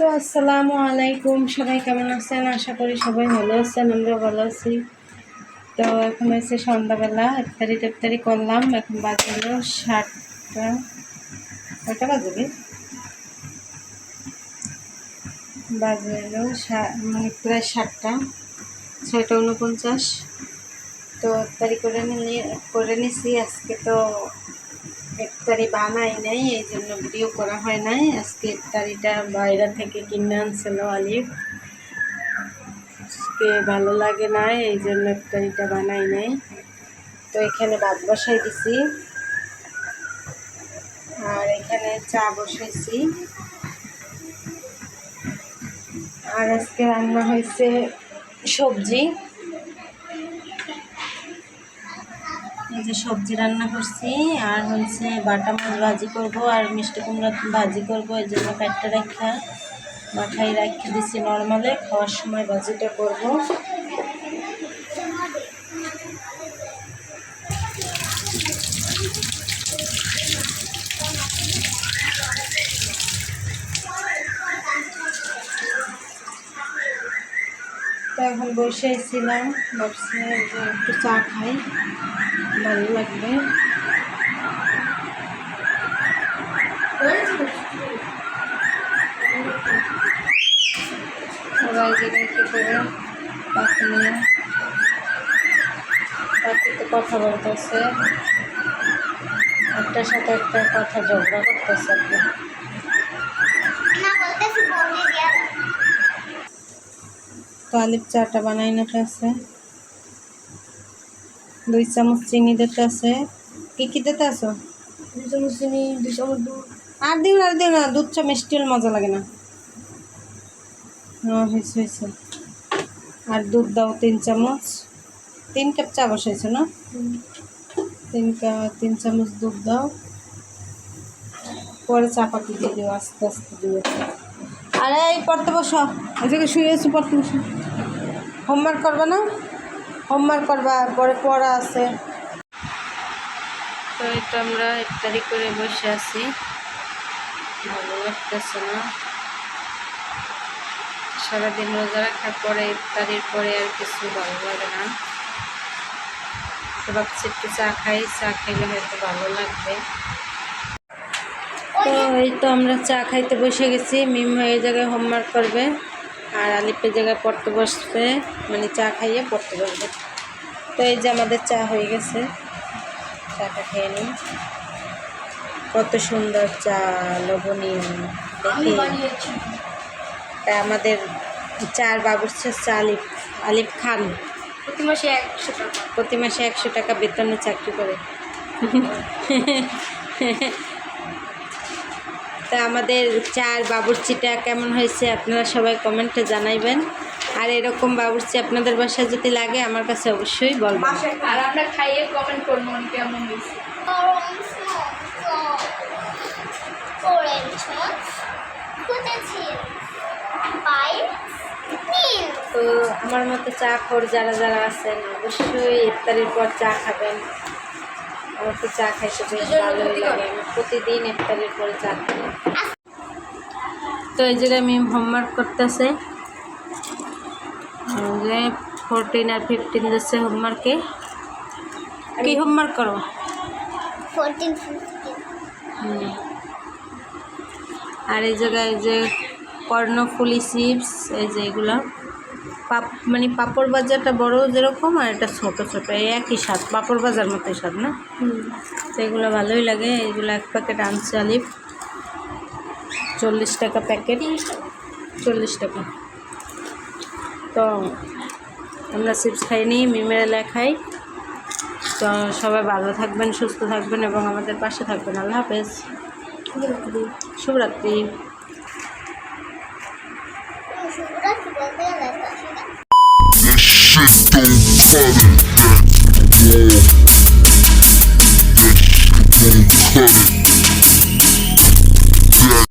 তো আসসালামু আলাইকুম, সবাই কেমন আছেন? আশা করি সবাই ভালো আছেন, আমরা ভালো আছি। তো এখন হচ্ছে সন্ধ্যাবেলা, ইফতারি করলাম। এখন বাজে হলো 7টা, কয়টা বাজবে? বাজে হলো মানে প্রায় 7টা, 6টা 49। তো ইফতারি করে নিছি। আজকে তো ইফতারি বানাই নাই, এই জন্য ভিডিও করা হয় নাই। আজকে ইফতারিটা বাইরে থেকে কিনে আনছিল আলিফ, ভালো লাগে না, এই জন্য ইফতারিটা বানাই নাই। তো এখানে ভাত বসাই দিছি আর এখানে চা বসাইছি। আর আজকে রান্না হয়েছে সবজি, এই যে সবজি রান্না করছি। আর হয়েছে বাটা মাছ ভাজি করব আর মিষ্টি কুমড়া ভাজি করব, এই জন্য কাটটা রাখা মাথায় রাখতে দিছি। নর্মালে খাওয়ার সময় ভাজিটা করব। তো এখন বসেছিলাম, ভাবছি যে একটু চা খাই, ভালো লাগবে। সবাই জায়গায় কী করে পাখি নিয়ে পাখিতে কথা বলতেছে, একটার সাথে একটা কথা ঝগড়া করতেছে। তো আলিফ চাটা বানাই নিতেছে, 2 চামচ চিনি দিতে আছে। কি দিতে আছো? 2 চামচ চিনি, 2 চামচ দুধ। আর দিও না, দুধ চা মিষ্টি হলে মজা লাগে না। হ্যাঁ, হয়েছে। আর দুধ দাও 3 চামচ। 3 কাপ চা বসাইছো না? 3 চামচ দুধ দাও, পরে চা পাতি দিয়ে দিও, আস্তে আস্তে দিও। আরে এই পড়তে বসো, ওই জায়গায় শুয়ে আছি, পড়তে বসো। হোমওয়ার্ক করবা না? হোমওয়ার্ক করবা, পরে পড়া আছে। তো এই তো আমরা ইফতারি করে বসে আছি, ভালো লাগতেছে না। সারাদিন রোজা রাখার পরে ইফতারির পরে আর কিছু ভালো লাগে না। তো ভাবছি একটু চা খাই, চা খাইলে হয়তো ভালো লাগবে। তো এই তো আমরা চা খাইতে বসে গেছি। মিম এই জায়গায় হোমওয়ার্ক করবে আর আলিপের জায়গায় পড়তে বসবে, মানে চা খাইয়ে পড়তে বসবে। তো এই যে আমাদের চা হয়ে গেছে, চাটা খেয়ে নিই। কত সুন্দর চা, লবণীয় দেখি। তা আমাদের চার বাবুর্চির চা আলিফ খান প্রতি মাসে 100 টাকা বেতনে চাকরি করে। তা আমাদের চার বাবুর্চিটা কেমন হয়েছে আপনারা সবাই কমেন্টে জানাইবেন। আর এরকম বাবুর্চি আপনাদের বাসায় যদি লাগে আমার কাছে অবশ্যই বলবেন। আর আমরা খাইয়ে কমেন্ট করবো কেমন হয়েছে। তো আমার মতো চা খোর যারা যারা আছেন অবশ্যই ইফতারির পর চা খাবেন। আমার তো চা খাইতে বেশ ভালোই লাগে, আমি প্রতিদিন ইফতারির পরে চা খাই। তো এই জায়গায় আমি হোমওয়ার্ক করতেছে, যে 14 আর 15 দিচ্ছে হোমওয়ার্কে। কি হোমওয়ার্ক করো? 14, 15। আর এই জায়গায় যে কর্ণফুলি চিপস, এই যে এগুলো মানে পাপড় বাজারটা বড় যেরকম আর এটা ছোট ছোট, এই একই স্বাদ, পাপড় বাজার মতোই স্বাদ না? তো এগুলো ভালোই লাগে। এগুলো 1 প্যাকেট আনছে আলিফ, 40 টাকা প্যাকেট, 40 টাকা। তো আমরা চিপস খাইনি, মিমের লেখাই। তো সবাই ভালো থাকবেন, সুস্থ থাকবেন এবং আমাদের পাশে থাকবেন। আল্লাহ হাফেজ, শুভরাত্রি। That shit don't cut it.